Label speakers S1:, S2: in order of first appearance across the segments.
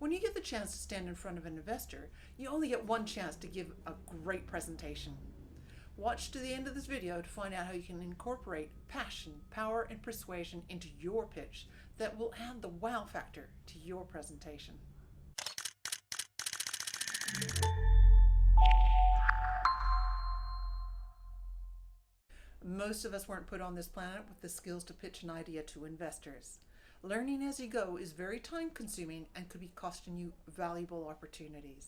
S1: When you get the chance to stand in front of an investor, you only get one chance to give a great presentation. Watch to the end of this video to find out how you can incorporate passion, power, and persuasion into your pitch that will add the wow factor to your presentation. Most of us weren't put on this planet with the skills to pitch an idea to investors. Learning as you go is very time-consuming and could be costing you valuable opportunities.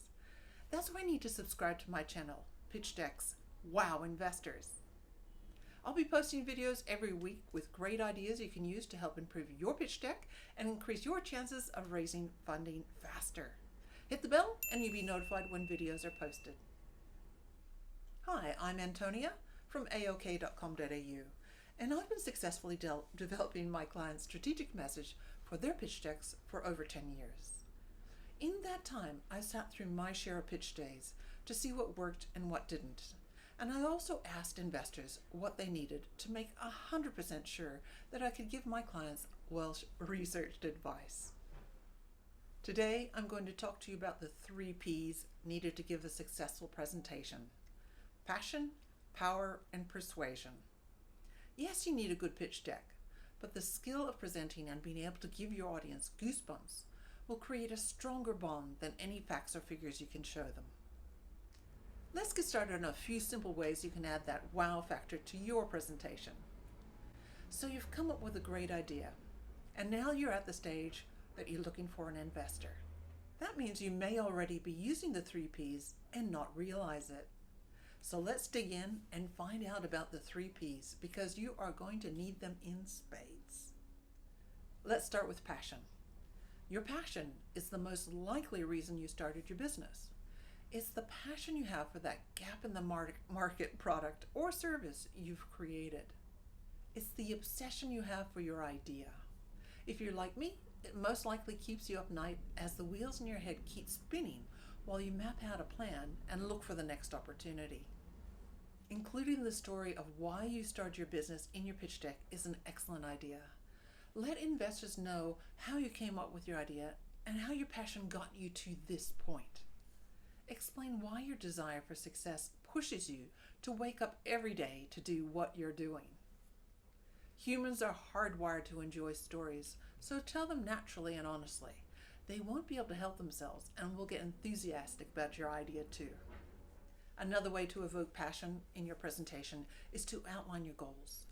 S1: That's why you need to subscribe to my channel, Pitch Deck's Wow Investors. I'll be posting videos every week with great ideas you can use to help improve your pitch deck and increase your chances of raising funding faster. Hit the bell and you'll be notified when videos are posted. Hi, I'm Antonia from aok.com.au, and I've been successfully developing my clients' strategic message for their pitch decks for over 10 years. In that time, I sat through my share of pitch days to see what worked and what didn't. And I also asked investors what they needed to make 100% sure that I could give my clients well-researched advice. Today, I'm going to talk to you about the 3 P's needed to give a successful presentation: passion, power, and persuasion. Yes, you need a good pitch deck, but the skill of presenting and being able to give your audience goosebumps will create a stronger bond than any facts or figures you can show them. Let's get started on a few simple ways you can add that wow factor to your presentation. So you've come up with a great idea, and now you're at the stage that you're looking for an investor. That means you may already be using the 3 P's and not realize it. So let's dig in and find out about the 3 P's, because you are going to need them in spades. Let's start with passion. Your passion is the most likely reason you started your business. It's the passion you have for that gap in the market product or service you've created. It's the obsession you have for your idea. If you're like me, it most likely keeps you up night as the wheels in your head keep spinning while you map out a plan and look for the next opportunity. Including the story of why you started your business in your pitch deck is an excellent idea. Let investors know how you came up with your idea and how your passion got you to this point. Explain why your desire for success pushes you to wake up every day to do what you're doing. Humans are hardwired to enjoy stories, so tell them naturally and honestly. They won't be able to help themselves and will get enthusiastic about your idea too. Another way to evoke passion in your presentation is to outline your goals.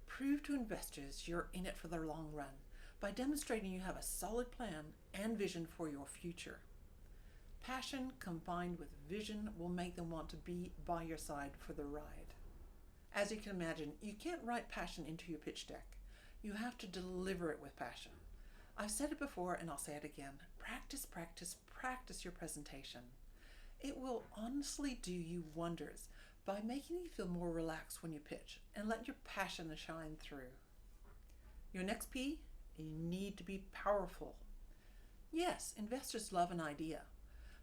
S1: Prove to investors you're in it for the long run by demonstrating you have a solid plan and vision for your future. Passion combined with vision will make them want to be by your side for the ride. As you can imagine, you can't write passion into your pitch deck. You have to deliver it with passion. I've said it before and I'll say it again. Practice, practice, practice your presentation. It will honestly do you wonders by making you feel more relaxed when you pitch and let your passion shine through. Your next P, you need to be powerful. Yes, investors love an idea,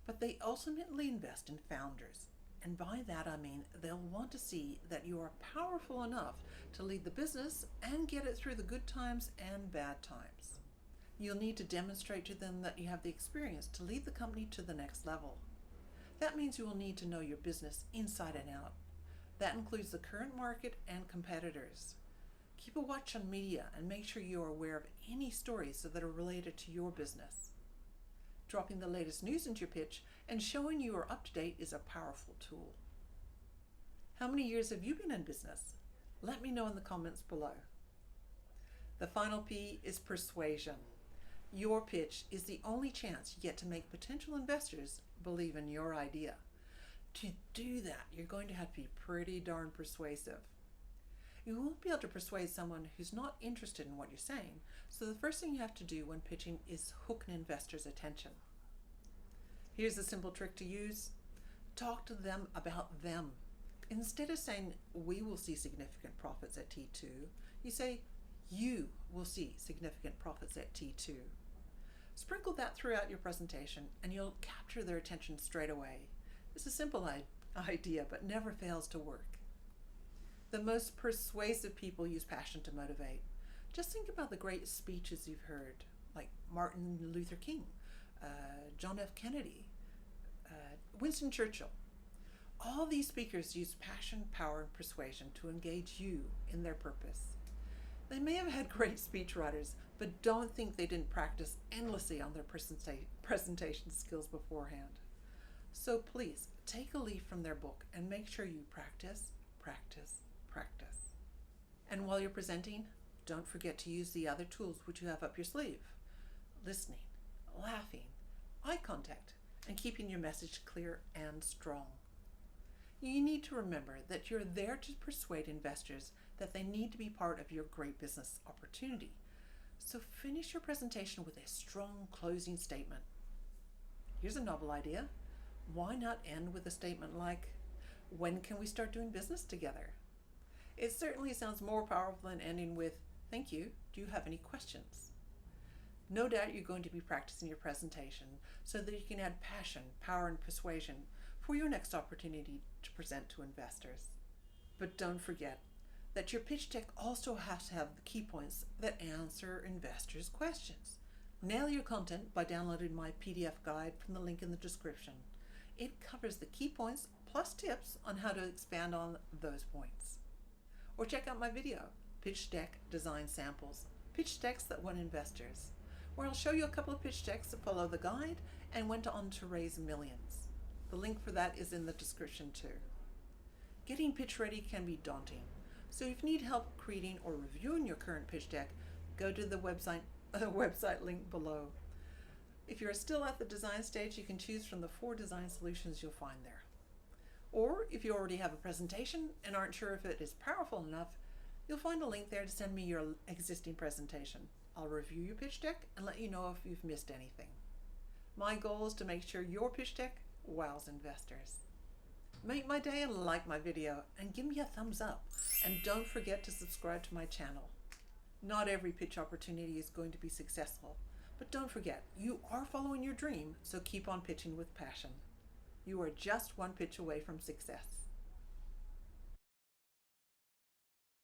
S1: but they ultimately invest in founders. And by that I mean they'll want to see that you are powerful enough to lead the business and get it through the good times and bad times. You'll need to demonstrate to them that you have the experience to lead the company to the next level. That means you will need to know your business inside and out. That includes the current market and competitors. Keep a watch on media and make sure you are aware of any stories that are related to your business. Dropping the latest news into your pitch and showing you are up to date is a powerful tool. How many years have you been in business? Let me know in the comments below. The final P is persuasion. Your pitch is the only chance you get to make potential investors believe in your idea. To do that, you're going to have to be pretty darn persuasive. You won't be able to persuade someone who's not interested in what you're saying, so the first thing you have to do when pitching is hook an investor's attention. Here's a simple trick to use. Talk to them about them. Instead of saying, "We will see significant profits at T2, you say, "You will see significant profits at T2. Sprinkle that throughout your presentation and you'll capture their attention straight away. It's a simple idea, but never fails to work. The most persuasive people use passion to motivate. Just think about the great speeches you've heard, like Martin Luther King, John F. Kennedy, Winston Churchill. All these speakers use passion, power, and persuasion to engage you in their purpose. They may have had great speechwriters, but don't think they didn't practice endlessly on their presentation skills beforehand. So please, take a leaf from their book and make sure you practice, practice, practice. And while you're presenting, don't forget to use the other tools which you have up your sleeve. Listening, laughing, eye contact, and keeping your message clear and strong. You need to remember that you're there to persuade investors that they need to be part of your great business opportunity. So finish your presentation with a strong closing statement. Here's a novel idea. Why not end with a statement like, "When can we start doing business together?" It certainly sounds more powerful than ending with, "Thank you. Do you have any questions?" No doubt you're going to be practicing your presentation so that you can add passion, power, and persuasion for your next opportunity to present to investors. But don't forget that your pitch deck also has to have the key points that answer investors' questions. Nail your content by downloading my PDF guide from the link in the description. It covers the key points plus tips on how to expand on those points. Or check out my video, Pitch Deck Design Samples, Pitch Decks That Won Investors, where I'll show you a couple of pitch decks that follow the guide and went on to raise millions. The link for that is in the description too. Getting pitch ready can be daunting, so if you need help creating or reviewing your current pitch deck, go to the website link below. If you're still at the design stage, you can choose from the 4 design solutions you'll find there. Or if you already have a presentation and aren't sure if it is powerful enough, you'll find a link there to send me your existing presentation. I'll review your pitch deck and let you know if you've missed anything. My goal is to make sure your pitch deck wows investors. Make my day and like my video and give me a thumbs up. And don't forget to subscribe to my channel. Not every pitch opportunity is going to be successful, but don't forget, you are following your dream, so keep on pitching with passion. You are just one pitch away from success.